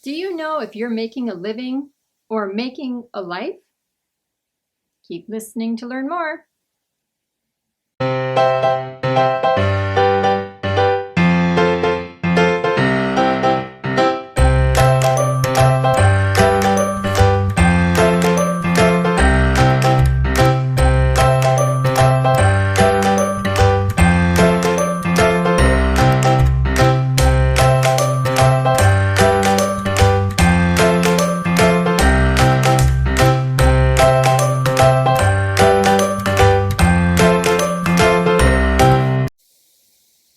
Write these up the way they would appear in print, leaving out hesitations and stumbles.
Do you know if you're making a living or making a life? Keep listening to learn more.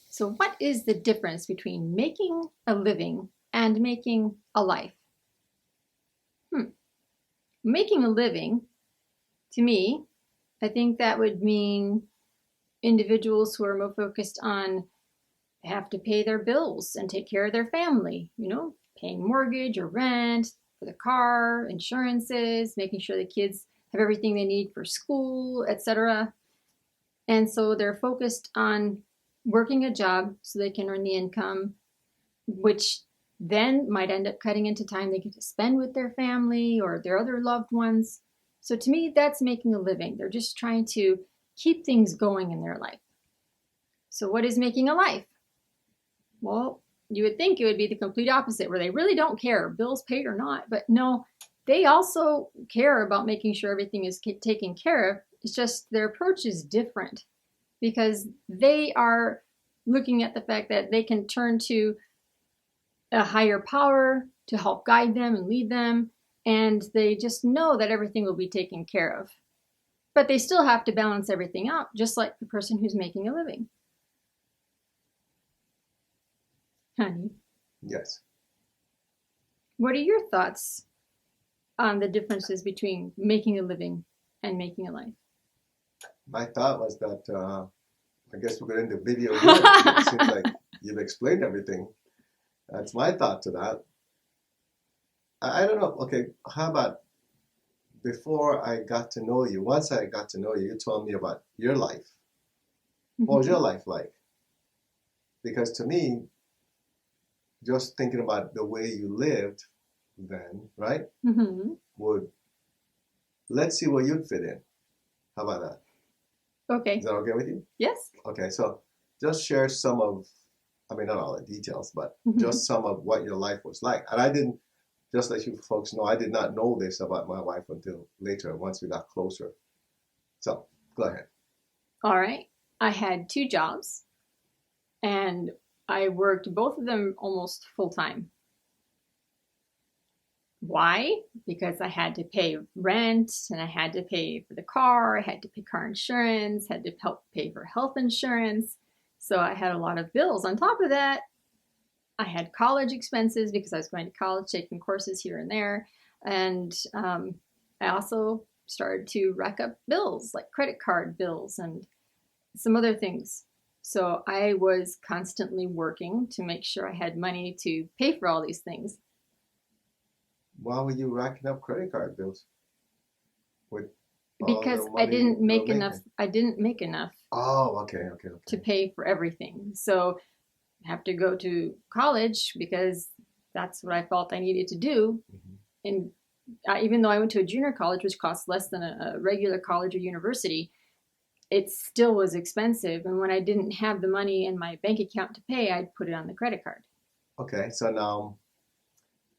So, what is the difference between making a living and making a life? Making a living, to me, I think that would mean individuals who are more focused on have to pay their bills and take care of their family, paying mortgage or rent for the car, insurances, making sure the kids have everything they need for school, etc. And so they're focused on working a job so they can earn the income, which then might end up cutting into time they get to spend with their family or their other loved ones. So to me, that's making a living. They're just trying to keep things going in their life. So what is making a life? Well, you would think it would be the complete opposite, where they really don't care, bills paid or not. But no, they also care about making sure everything is taken care of. It's just their approach is different because they are looking at the fact that they can turn to a higher power to help guide them and lead them, and they just know that everything will be taken care of. But they still have to balance everything out, just like the person who's making a living. Honey? Yes. What are your thoughts on the differences between making a living and making a life? My thought was that I guess we're going into video games. It seems like you've explained everything. That's my thought to that. I don't know. Okay, how about before I got to know you, once I got to know you, you told me about your life. What was your life like? Because to me, just thinking about the way you lived then, right? Would let's see where you'd fit in. How about that? Okay. Is that okay with you? Yes. Okay, so just share some of, I mean, not all the details, but just some of what your life was like. And I didn't, just let you folks know, I did not know this about my wife until later, once we got closer. So go ahead. All right. I had 2 jobs and I worked both of them almost full time. Why? Because I had to pay rent and I had to pay for the car, I had to pay car insurance, had to help pay for health insurance. So I had a lot of bills. On top of that, I had college expenses because I was going to college, taking courses here and there. And I also started to rack up bills, like credit card bills and some other things. So I was constantly working to make sure I had money to pay for all these things. Why were you racking up credit card bills? With Because I didn't make enough. I didn't make enough. Oh, okay. To pay for everything. So I have to go to college because that's what I felt I needed to do. And even though I went to a junior college, which costs less than a regular college or university, it still was expensive. And when I didn't have the money in my bank account to pay, I'd put it on the credit card. Okay, so now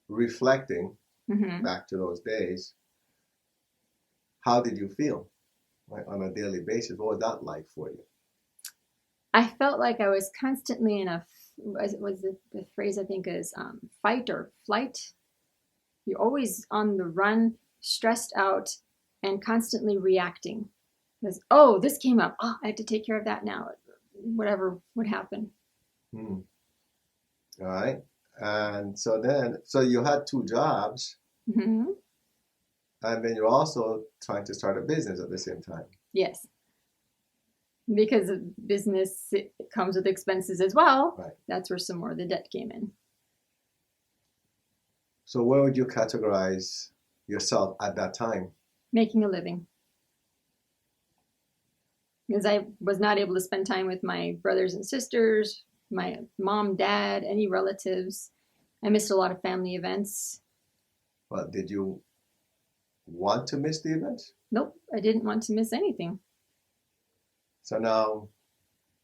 reflecting back to those days, how did you feel on a daily basis? What was that like for you? I felt like I was constantly in the phrase I think is fight or flight. You're always on the run, stressed out, and constantly reacting. Because, oh, this came up. Oh, I have to take care of that now. Whatever would happen. All right. And so you had 2 jobs, and then you're also trying to start a business at the same time. Yes. Because business comes with expenses as well. Right. That's where some more of the debt came in. So where would you categorize yourself at that time? Making a living. Because I was not able to spend time with my brothers and sisters, my mom, dad, any relatives. I missed a lot of family events. But did you want to miss the events? Nope, I didn't want to miss anything. So now,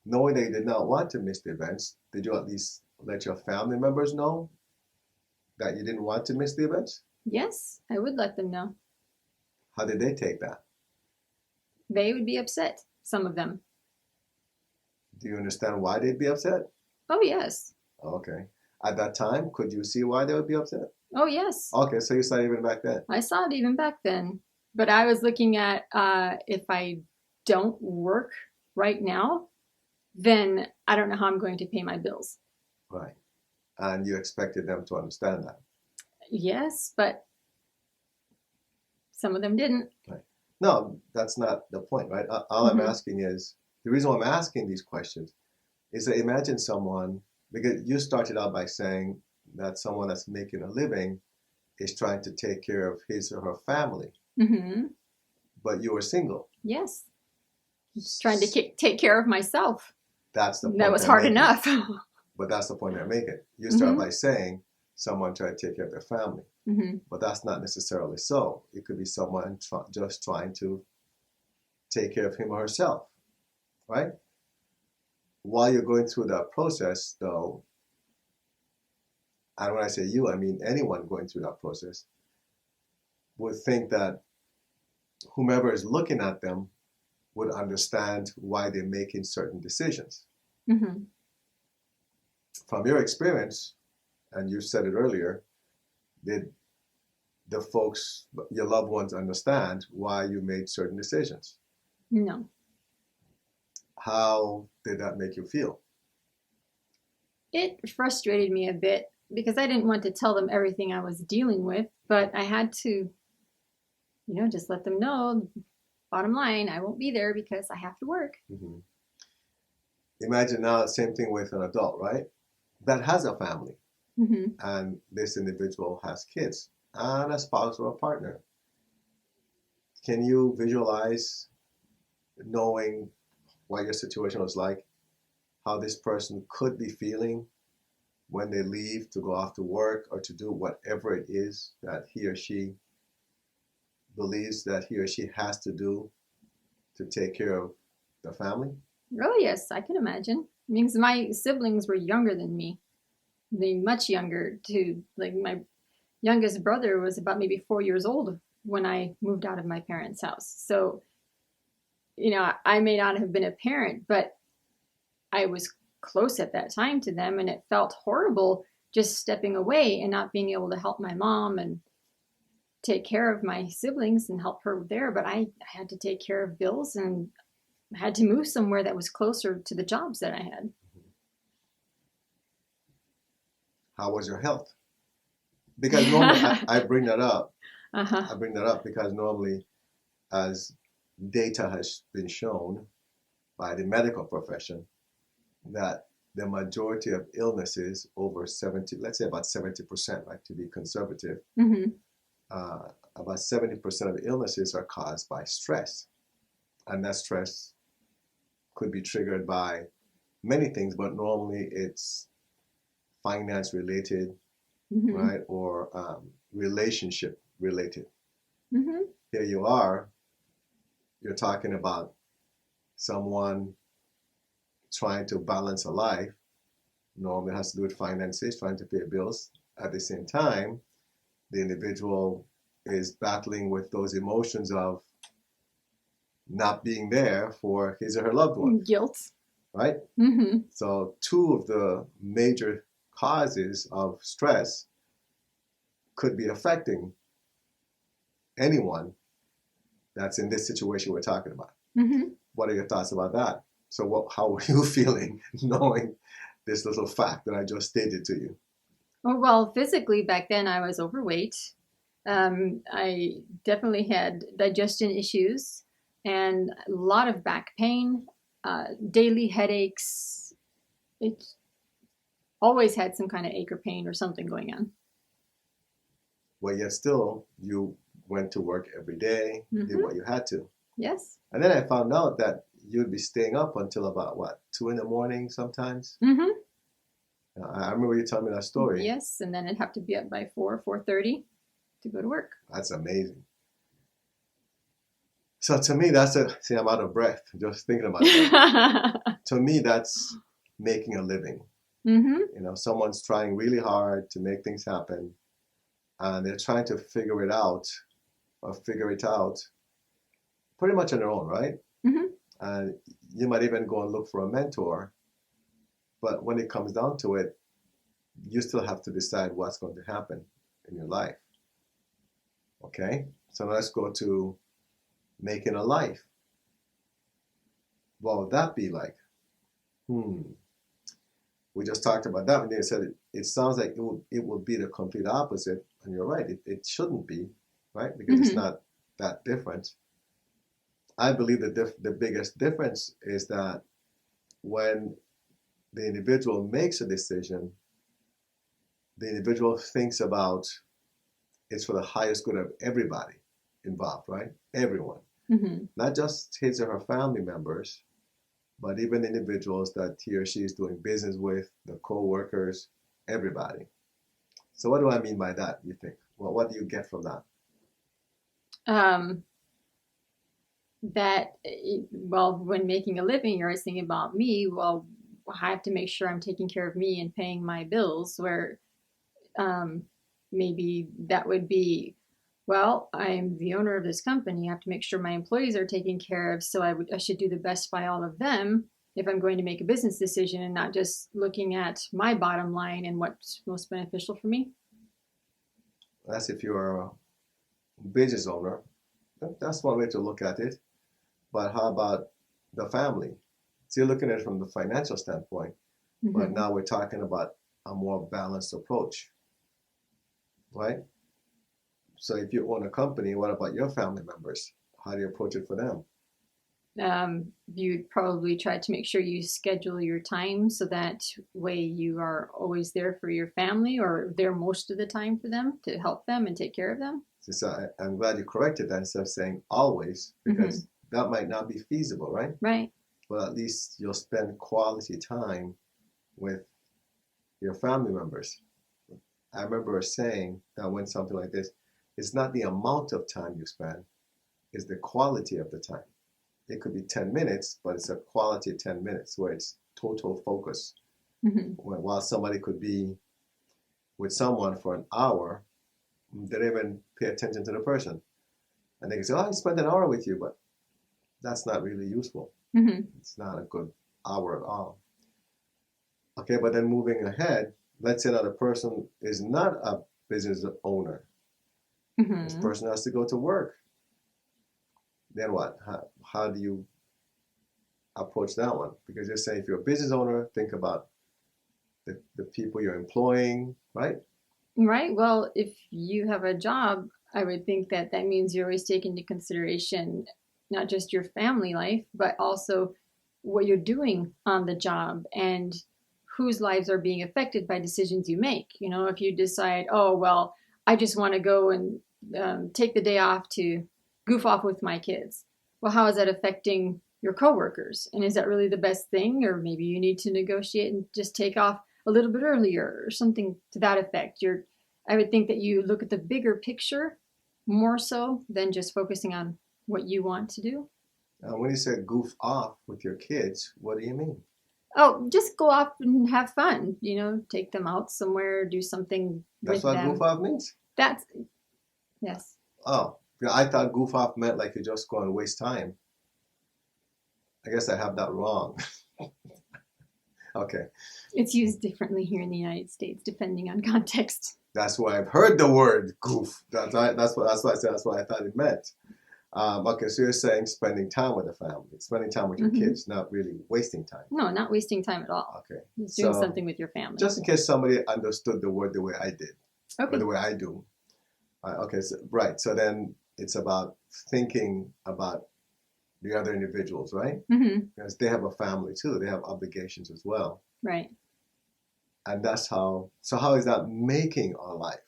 knowing that you did not want to miss the events, did you at least let your family members know that you didn't want to miss the events? Yes, I would let them know. How did they take that? They would be upset, some of them. Do you understand why they'd be upset? Oh, yes. Okay. At that time, could you see why they would be upset? Oh, yes. Okay, so you saw it even back then. I saw it even back then. But I was looking at if I don't work right now, then I don't know how I'm going to pay my bills. Right. And you expected them to understand that. Yes, but some of them didn't. Right. No, that's not the point, right? All I'm Mhm. asking is, the reason why I'm asking these questions is that imagine someone, because you started out by saying that someone that's making a living is trying to take care of his or her family, Mm-hmm. but you were single. Yes. Just trying to take care of myself. That's the point That was they're hard making. enough. But that's the point they're making. You start Mhm. by saying someone tried to take care of their family, Mm-hmm. but that's not necessarily so. It could be someone just trying to take care of him or herself, right? While you're going through that process, though, and when I say you, I mean anyone going through that process, would think that whomever is looking at them would understand why they're making certain decisions. Mm-hmm. From your experience, and you said it earlier, did the folks, your loved ones, understand why you made certain decisions? No. How did that make you feel? It frustrated me a bit because I didn't want to tell them everything I was dealing with, but I had to, just let them know, bottom line, I won't be there because I have to work. Mm-hmm. Imagine now, same thing with an adult, right? That has a family, Mm-hmm. and this individual has kids and a spouse or a partner. Can you visualize knowing what your situation was like, how this person could be feeling when they leave to go off to work or to do whatever it is that he or she believes that he or she has to do to take care of the family? Oh, yes, I can imagine. Because my siblings were younger than me. They much younger too. Like my youngest brother was about maybe 4 years old when I moved out of my parents' house. So, I may not have been a parent, but I was close at that time to them, and it felt horrible just stepping away and not being able to help my mom and take care of my siblings and help her there. But I had to take care of bills and had to move somewhere that was closer to the jobs that I had. How was your health? Because normally I bring that up. Uh-huh. I bring that up because normally, as data has been shown by the medical profession, that the majority of illnesses, over 70, let's say about 70%, right, to be conservative, Mm-hmm. about 70% of illnesses are caused by stress. And that stress could be triggered by many things, but normally it's finance related, Mm-hmm. right, or relationship related. Mm-hmm. Here you are, you're talking about someone trying to balance a life. Normally it has to do with finances, trying to pay bills. At the same time, the individual is battling with those emotions of not being there for his or her loved one, Guilt. right? Mm-hmm. So two of the major causes of stress could be affecting anyone that's in this situation we're talking about. Mm-hmm. What are your thoughts about that? So how were you feeling knowing this little fact that I just stated to you? Oh, well, physically back then I was overweight. I definitely had digestion issues and a lot of back pain, daily headaches. It always had some kind of ache or pain or something going on. Well, yet still, you went to work every day, did Mm-hmm. what you had to. Yes. And then I found out that you'd be staying up until about what, 2 in the morning sometimes? Mm-hmm. I remember you telling me that story. Yes, and then I'd have to be up by 4:30 to go to work. That's amazing. So to me, that's a, see, I'm out of breath just thinking about that. To me, that's making a living. You know, someone's trying really hard to make things happen, and they're trying to figure it out or figure it out pretty much on their own, right? And you might even go and look for a mentor, but when it comes down to it, you still have to decide what's going to happen in your life. Okay? So let's go to making a life. What would that be like? We just talked about that, and they said it sounds like it would be the complete opposite, and you're right. It shouldn't be, right? Because it's not that different. I believe that the biggest difference is that when the individual makes a decision, the individual thinks about it's for the highest good of everybody involved, right? Everyone. Not just his or her family members, but even individuals that he or she is doing business with, the co-workers, everybody. So what do I mean by that, you think? Well, what do you get from that? Well, when making a living, you're always thinking about me. Well, I have to make sure I'm taking care of me and paying my bills, where maybe that would be, well, I'm the owner of this company. I have to make sure my employees are taken care of. So I should do the best by all of them if I'm going to make a business decision and not just looking at my bottom line and what's most beneficial for me. That's if you're a business owner. That's one way to look at it. But how about the family? So you're looking at it from the financial standpoint, but now we're talking about a more balanced approach, right? So if you own a company, what about your family members? How do you approach it for them? You'd probably try to make sure you schedule your time so that way you are always there for your family, or there most of the time for them, to help them and take care of them. So I'm glad you corrected that instead of saying always, because that might not be feasible, right? Right. But at least you'll spend quality time with your family members. I remember saying that when something like this, it's not the amount of time you spend, it's the quality of the time. It could be 10 minutes, but it's a quality of 10 minutes where it's total focus. While somebody could be with someone for an hour, they don't even pay attention to the person. And they can say, oh, I spent an hour with you, but that's not really useful. It's not a good hour at all. Okay, but then moving ahead, let's say that a person is not a business owner. This person has to go to work. Then what? How do you approach that one? Because you're saying if you're a business owner, think about the people you're employing, right? Right. Well, if you have a job, I would think that means you're always taking into consideration not just your family life, but also what you're doing on the job and whose lives are being affected by decisions you make. You know, if you decide, oh, well, I just want to go and take the day off to goof off with my kids. Well, how is that affecting your coworkers? And is that really the best thing? Or maybe you need to negotiate and just take off a little bit earlier or something to that effect. I would think that you look at the bigger picture more so than just focusing on what you want to do. When you say goof off with your kids, what do you mean? Oh, just go off and have fun. You know, take them out somewhere, do something That's with what them. goof off means? Yes. Oh, yeah, I thought goof off meant like you just go and waste time. I guess I have that wrong. Okay. It's used differently here in the United States, depending on context. That's why I've heard the word goof. That's what I said. That's what I thought it meant. Okay, so you're saying spending time with the family, spending time with your kids, not really wasting time. No, not wasting time at all. Okay. Just doing something with your family. Just in case somebody understood the word the way I did, or the way I do. Okay, so, right. So then it's about thinking about the other individuals, right? Because they have a family too. They have obligations as well. Right. And that's how, so how is that making our life?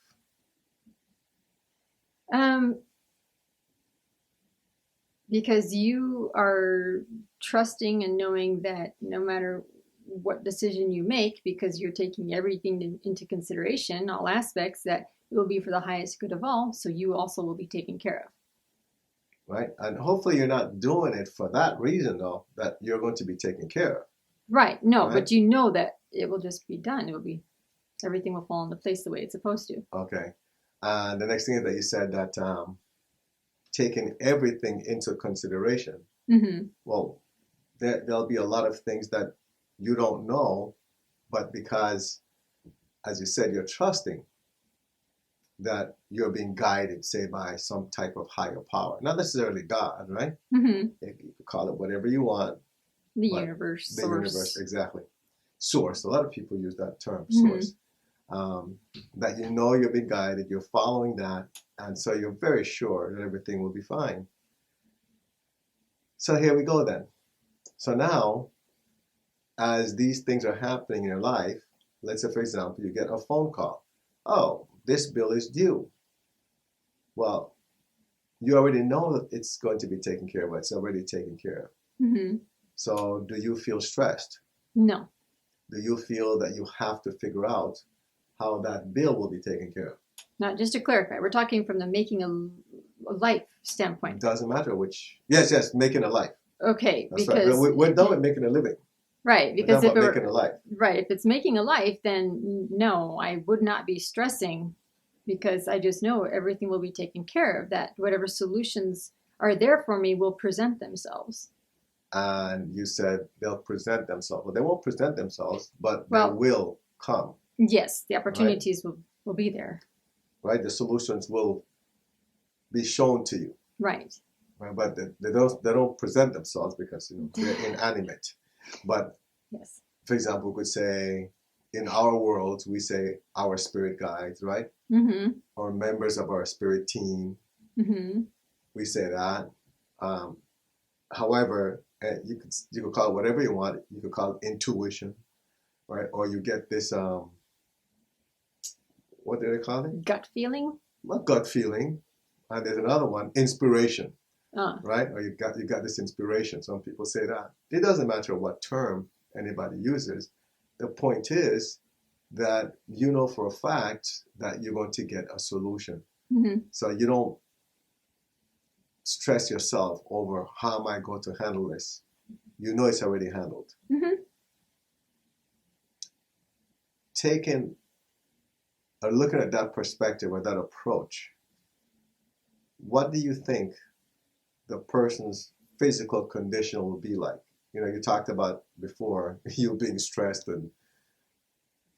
Because you are trusting and knowing that no matter what decision you make, because you're taking everything into consideration, all aspects, that it will be for the highest good of all, so you also will be taken care of. Right? And hopefully you're not doing it for that reason, though, that you're going to be taken care of. Right. No, Right? but you know that it will just be done. It will be, everything will fall into place the way it's supposed to. Okay. And the next thing is that you said that taking everything into consideration. Mm-hmm. Well, there'll be a lot of things that you don't know, but because, as you said, you're trusting that you're being guided, say, by some type of higher power. Not necessarily God, right? Mm-hmm. You can call it whatever you want. The universe, The source. universe, exactly. Source. A lot of people use that term, Mm-hmm. source. That you know you're being guided, you're following that, and so you're very sure that everything will be fine. So here we go then. So now, as these things are happening in your life, let's say, for example, you get a phone call. Oh, this bill is due. Well, you already know that it's going to be taken care of. It's already taken care of. Mm-hmm. So do you feel stressed? No. Do you feel that you have to figure out how that bill will be taken care of? Not, just to clarify, we're talking from the making a life standpoint. It doesn't matter which. Yes, making a life. Okay, That's because right. We're done with making a living. Right, We're because done if with making a life. right, if it's making a life, then no, I would not be stressing, because I just know everything will be taken care of. That whatever solutions are there for me will present themselves. And you said they'll present themselves. Well, they won't present themselves, but Well, they will come. Yes, the opportunities will be there. Right? The solutions will be shown to you. Right. Right? But they don't present themselves because they're inanimate. But yes. For example, we could say in our world, we say our spirit guides, right? Mm-hmm. Or members of our spirit team. Mm-hmm. We say that. However, you could call it whatever you want. You could call it intuition, right? Or you get this what do they call it? Gut feeling. Not gut feeling. And there's another one, inspiration, Uh. right? Or you got this inspiration. Some people say that. It doesn't matter what term anybody uses. The point is that you know for a fact that you're going to get a solution. Mm-hmm. So you don't stress yourself over how am I going to handle this. You know it's already handled. Mm-hmm. Taking or looking at that perspective or that approach, what do you think the person's physical condition will be like? You talked about before you being stressed and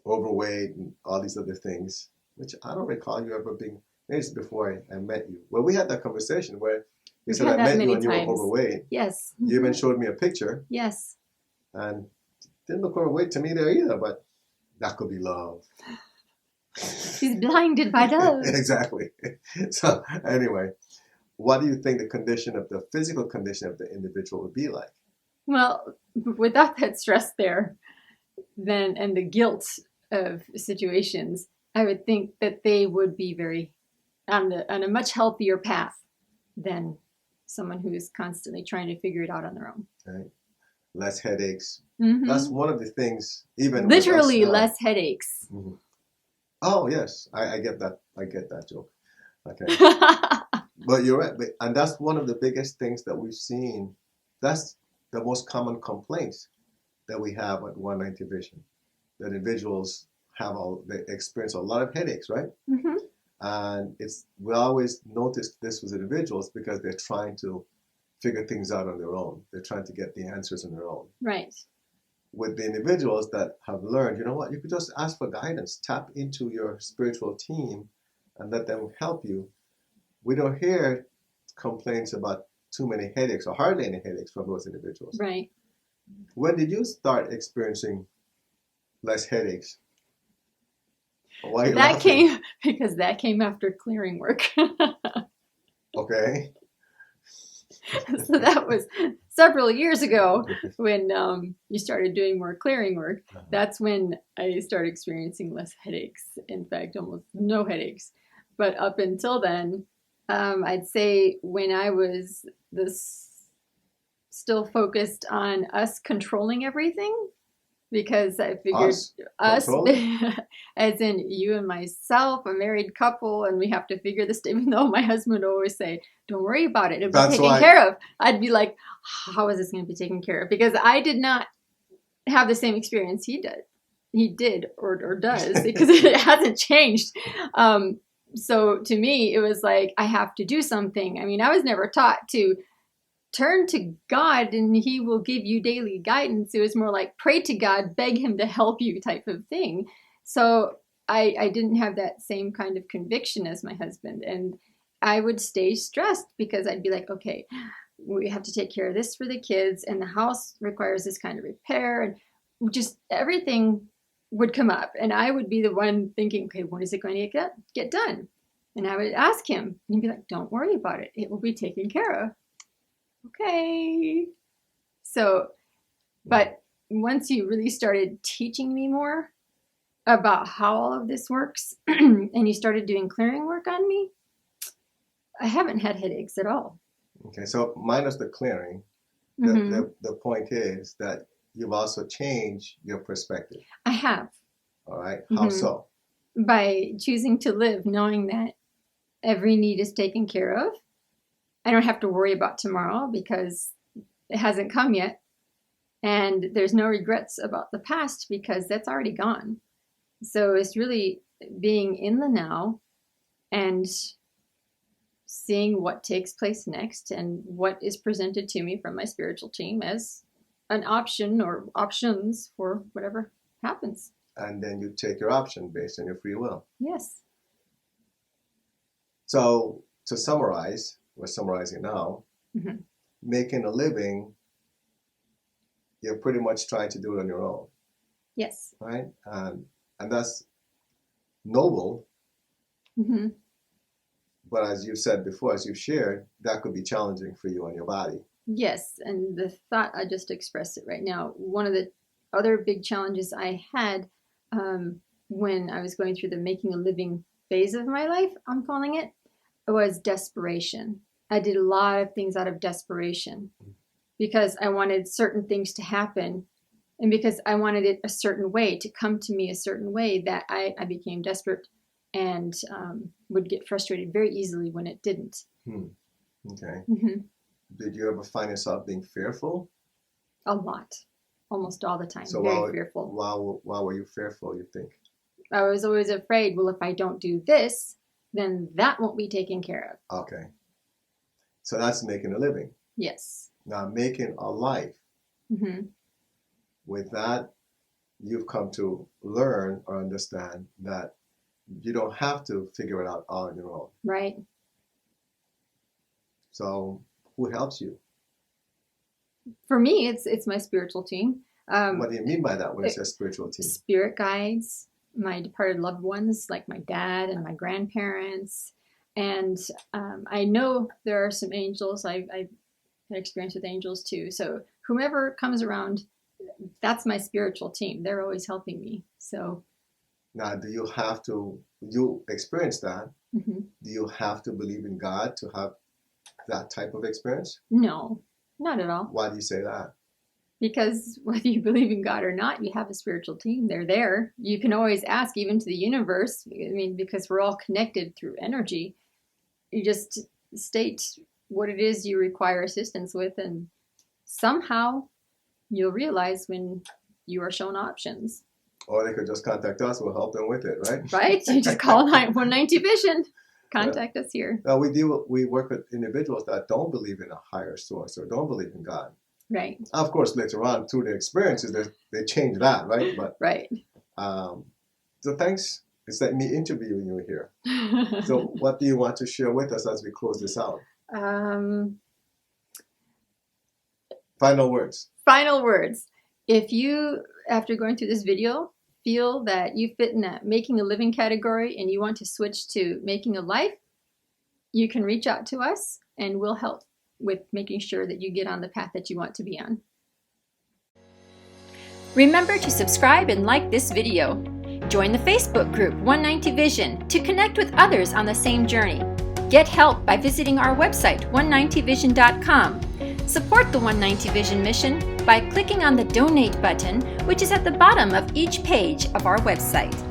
overweight and all these other things, which I don't recall you ever being. Maybe it's before I met you. Well, we had that conversation where you said I met you when you were overweight. Yes. You even showed me a picture. Yes. And didn't look overweight to me there either, but that could be love. She's blinded by love. Exactly. So anyway, what do you think the physical condition of the individual would be like? Well, without that stress there, then, and the guilt of situations, I would think that they would be very on a much healthier path than someone who is constantly trying to figure it out on their own. Right. Less headaches. Mm-hmm. That's one of the things. Even literally less headaches. Mm-hmm. Oh yes, I get that. I get that joke. Okay. But you're right. And that's one of the biggest things that we've seen. That's the most common complaints that we have at 190 Vision. That individuals they experience a lot of headaches, right? Mm-hmm. And we always noticed this with individuals because they're trying to figure things out on their own. They're trying to get the answers on their own. Right. With the individuals that have learned, you know what, you could just ask for guidance, tap into your spiritual team and let them help you. We don't hear complaints about too many headaches or hardly any headaches from those individuals. Right. When did you start experiencing less headaches? Why are you laughing? That came after clearing work. Okay. So that was several years ago when you started doing more clearing work. That's when I started experiencing less headaches. In fact, almost no headaches. But up until then, I'd say when I was still focused on us controlling everything, because I figured us as in you and myself, a married couple, and we have to figure this, even though my husband would always say, don't worry about it, it'll be taken care of. I'd be like, how is this going to be taken care of? Because I did not have the same experience he did or does, because it hasn't changed. So to me, it was like, I have to do something. I mean, I was never taught to turn to God and he will give you daily guidance. It was more like pray to God, beg him to help you type of thing. So I didn't have that same kind of conviction as my husband. And I would stay stressed because I'd be like, okay, we have to take care of this for the kids, and the house requires this kind of repair, and just everything would come up, and I would be the one thinking, okay, when is it going to get done? And I would ask him, and he'd be like, don't worry about it. It will be taken care of. Okay. So, but once you really started teaching me more about how all of this works, and you started doing clearing work on me, I haven't had headaches at all. Okay, so minus the clearing, the point is that you've also changed your perspective. I have. All right. How so? By choosing to live knowing that every need is taken care of. I don't have to worry about tomorrow because it hasn't come yet. And there's no regrets about the past because that's already gone. So it's really being in the now and seeing what takes place next and what is presented to me from my spiritual team as an option or options for whatever happens. And then you take your option based on your free will. Yes. So to summarize, we're summarizing now, making a living, you're pretty much trying to do it on your own. Yes. Right? And that's noble. But as you said before, as you shared, that could be challenging for you and your body. Yes, and the thought, I just expressed it right now. One of the other big challenges I had when I was going through the making a living phase of my life, I'm calling it, was desperation. I did a lot of things out of desperation because I wanted certain things to happen, and because I wanted it a certain way, to come to me a certain way, that I became desperate and would get frustrated very easily when it didn't. Okay. Did you ever find yourself being fearful? A lot. Almost all the time. So very fearful. Why were you fearful, you think? I was always afraid, well, if I don't do this, then that won't be taken care of. Okay. So that's making a living. Yes. Now, making a life. With that, you've come to learn or understand that you don't have to figure it out all on your own. Right. So who helps you? For me, it's my spiritual team. What do you mean by that when it says spiritual team? Spirit guides, my departed loved ones, like my dad and my grandparents. And I know there are some angels. I've had experience with angels too. So whomever comes around, that's my spiritual team. They're always helping me. So now, do you have to, you experience that? Do you have to believe in God to have that type of experience? No, not at all. Why do you say that? Because whether you believe in God or not, you have a spiritual team. They're there. You can always ask, even to the universe. I mean, because we're all connected through energy. You just state what it is you require assistance with, and somehow you'll realize when you are shown options. Or they could just contact us. We'll help them with it, right? Right. You just call 190 Vision. Contact us here. Now, we work with individuals that don't believe in a higher source or don't believe in God. Right. Of course, later on, through their experiences, they change that, right? But right. So thanks. It's like me interviewing you here. So what do you want to share with us as we close this out? Final words. Final words. If you, after going through this video, feel that you fit in that making a living category and you want to switch to making a life, you can reach out to us and we'll help with making sure that you get on the path that you want to be on. Remember to subscribe and like this video. Join the Facebook group 190 Vision to connect with others on the same journey. Get help by visiting our website 190vision.com. Support the 190 Vision mission by clicking on the Donate button, which is at the bottom of each page of our website.